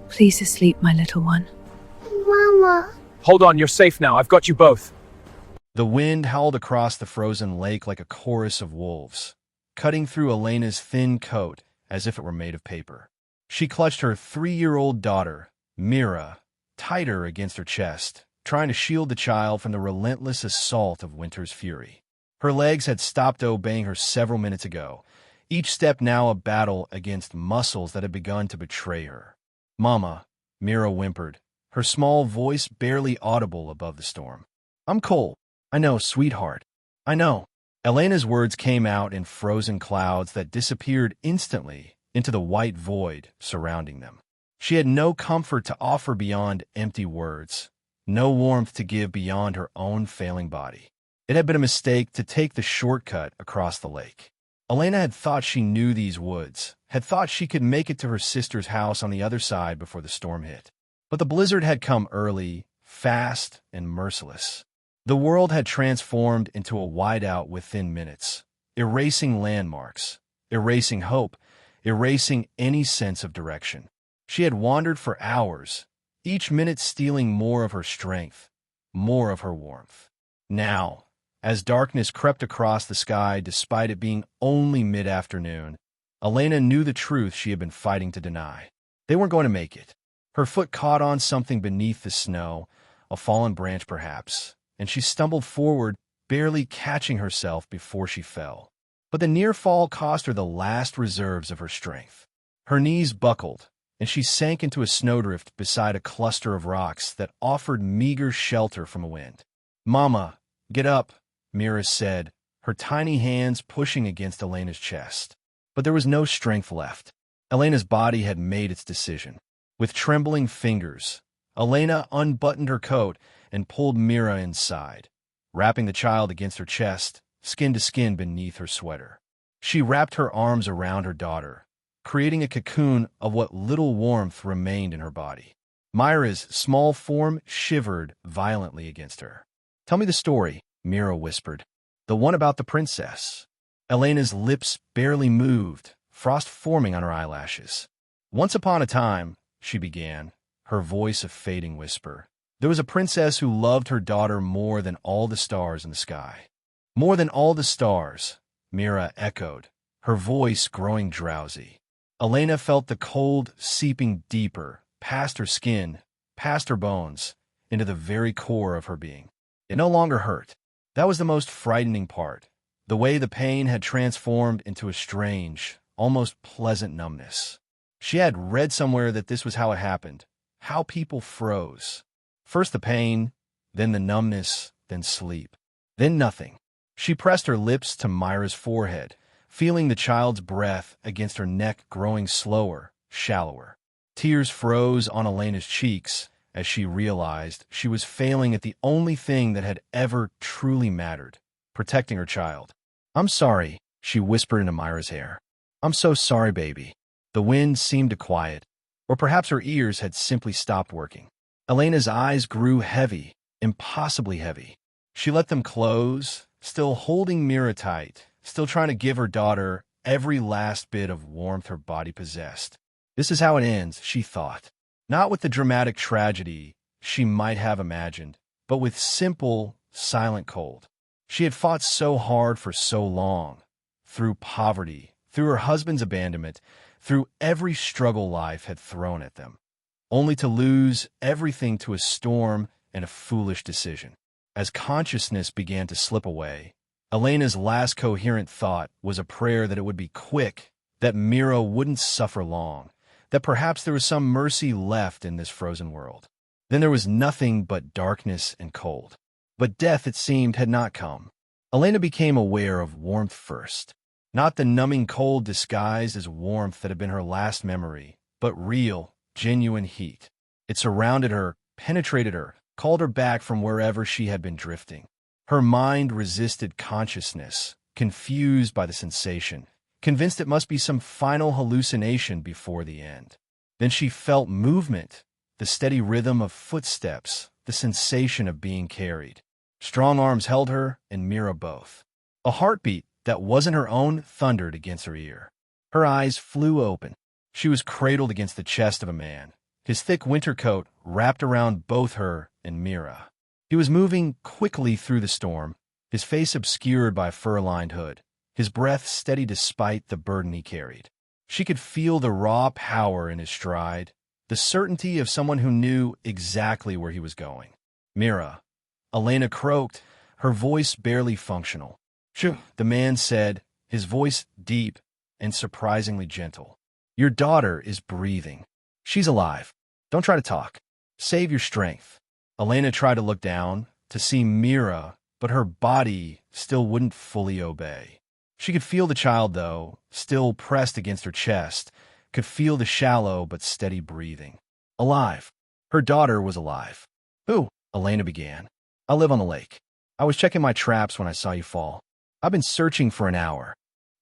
Please asleep, my little one. Mama. Hold on, you're safe now. I've got you both. The wind howled across the frozen lake like a chorus of wolves, cutting through Elena's thin coat as if it were made of paper. She clutched her 3-year-old daughter, Mira, tighter against her chest, trying to shield the child from the relentless assault of winter's fury. Her legs had stopped obeying her several minutes ago, each step now a battle against muscles that had begun to betray her. "Mama," Mira whimpered, her small voice barely audible above the storm. "I'm cold. I know, sweetheart. I know." Elena's words came out in frozen clouds that disappeared instantly into the white void surrounding them. She had no comfort to offer beyond empty words, no warmth to give beyond her own failing body. It had been a mistake to take the shortcut across the lake. Elena had thought she knew these woods, had thought she could make it to her sister's house on the other side before the storm hit. But the blizzard had come early, fast, and merciless. The world had transformed into a whiteout within minutes, erasing landmarks, erasing hope, erasing any sense of direction. She had wandered for hours, each minute stealing more of her strength, more of her warmth. Now, as darkness crept across the sky despite it being only mid-afternoon, Elena knew the truth she had been fighting to deny. They weren't going to make it. Her foot caught on something beneath the snow, a fallen branch perhaps, and she stumbled forward, barely catching herself before she fell. But the near fall cost her the last reserves of her strength. Her knees buckled, and she sank into a snowdrift beside a cluster of rocks that offered meager shelter from a wind. "Mama, get up," Mira said, her tiny hands pushing against Elena's chest. But there was no strength left. Elena's body had made its decision. With trembling fingers, Elena unbuttoned her coat and pulled Mira inside, wrapping the child against her chest, skin to skin beneath her sweater. She wrapped her arms around her daughter, creating a cocoon of what little warmth remained in her body. Mira's small form shivered violently against her. "Tell me the story," Mira whispered. "The one about the princess." Elena's lips barely moved, frost forming on her eyelashes. "Once upon a time," she began, her voice a fading whisper, "there was a princess who loved her daughter more than all the stars in the sky." "More than all the stars," Mira echoed, her voice growing drowsy. Elena felt the cold seeping deeper, past her skin, past her bones, into the very core of her being. It no longer hurt. That was the most frightening part, the way the pain had transformed into a strange, almost pleasant numbness. She had read somewhere that this was how it happened, how people froze. First the pain, then the numbness, then sleep, then nothing. She pressed her lips to Mira's forehead, feeling the child's breath against her neck growing slower, shallower. Tears froze on Elena's cheeks as she realized she was failing at the only thing that had ever truly mattered, protecting her child. "I'm sorry," she whispered into Mira's hair. "I'm so sorry, baby." The wind seemed to quiet, or perhaps her ears had simply stopped working. Elena's eyes grew heavy, impossibly heavy. She let them close, still holding Mira tight, still trying to give her daughter every last bit of warmth her body possessed. This is how it ends, she thought. Not with the dramatic tragedy she might have imagined, but with simple, silent cold. She had fought so hard for so long, through poverty, through her husband's abandonment, through every struggle life had thrown at them, only to lose everything to a storm and a foolish decision. As consciousness began to slip away, Elena's last coherent thought was a prayer that it would be quick, that Mira wouldn't suffer long, that perhaps there was some mercy left in this frozen world. Then there was nothing but darkness and cold. But death, it seemed, had not come. Elena became aware of warmth first. Not the numbing cold disguised as warmth that had been her last memory, but real, genuine heat. It surrounded her, penetrated her, called her back from wherever she had been drifting. Her mind resisted consciousness, confused by the sensation, convinced it must be some final hallucination before the end. Then she felt movement, the steady rhythm of footsteps, the sensation of being carried. Strong arms held her and Mira both. A heartbeat that wasn't her own thundered against her ear. Her eyes flew open. She was cradled against the chest of a man, his thick winter coat wrapped around both her and Mira. He was moving quickly through the storm, his face obscured by a fur-lined hood, his breath steady despite the burden he carried. She could feel the raw power in his stride, the certainty of someone who knew exactly where he was going. Mira, Elena croaked, her voice barely functional. "Shoo," the man said, his voice deep and surprisingly gentle. "Your daughter is breathing. She's alive. Don't try to talk. Save your strength." Elena tried to look down, to see Mira, but her body still wouldn't fully obey. She could feel the child, though, still pressed against her chest, could feel the shallow but steady breathing. Alive. Her daughter was alive. "Who?" Elena began. "I live on the lake. I was checking my traps when I saw you fall. I've been searching for an hour."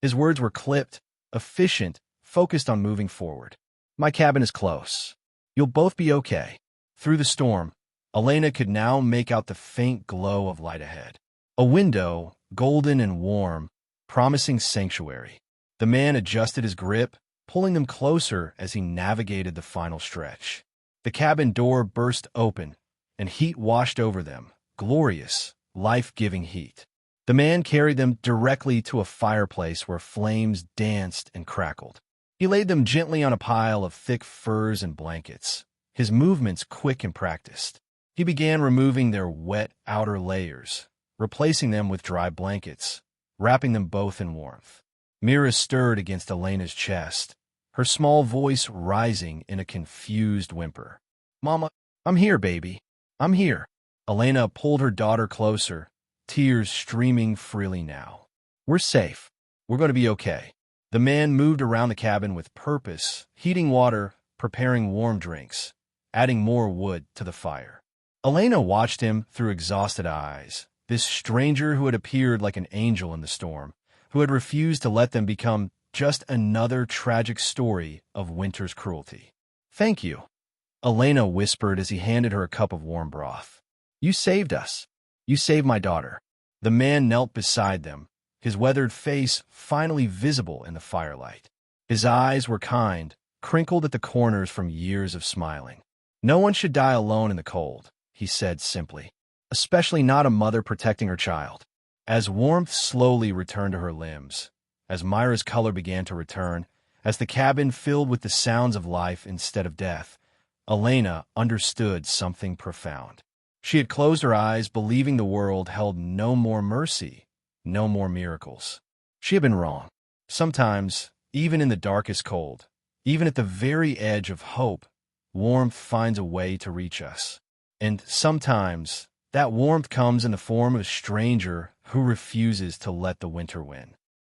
His words were clipped, efficient, focused on moving forward. "My cabin is close. You'll both be okay." Through the storm, Elena could now make out the faint glow of light ahead. A window, golden and warm, promising sanctuary. The man adjusted his grip, pulling them closer as he navigated the final stretch. The cabin door burst open, and heat washed over them, glorious, life-giving heat. The man carried them directly to a fireplace where flames danced and crackled. He laid them gently on a pile of thick furs and blankets, his movements quick and practiced. He began removing their wet outer layers, replacing them with dry blankets, wrapping them both in warmth. Mira stirred against Elena's chest, her small voice rising in a confused whimper. "Mama, I'm here, baby. I'm here." Elena pulled her daughter closer, tears streaming freely now. "We're safe. We're going to be okay." The man moved around the cabin with purpose, heating water, preparing warm drinks, adding more wood to the fire. Elena watched him through exhausted eyes, this stranger who had appeared like an angel in the storm, who had refused to let them become just another tragic story of winter's cruelty. "Thank you," Elena whispered as he handed her a cup of warm broth. "You saved us. You saved my daughter." The man knelt beside them, his weathered face finally visible in the firelight. His eyes were kind, crinkled at the corners from years of smiling. "No one should die alone in the cold," he said simply, "especially not a mother protecting her child." As warmth slowly returned to her limbs, as Mira's color began to return, as the cabin filled with the sounds of life instead of death, Elena understood something profound. She had closed her eyes, believing the world held no more mercy, no more miracles. She had been wrong. Sometimes, even in the darkest cold, even at the very edge of hope, warmth finds a way to reach us. And sometimes, that warmth comes in the form of a stranger who refuses to let the winter win.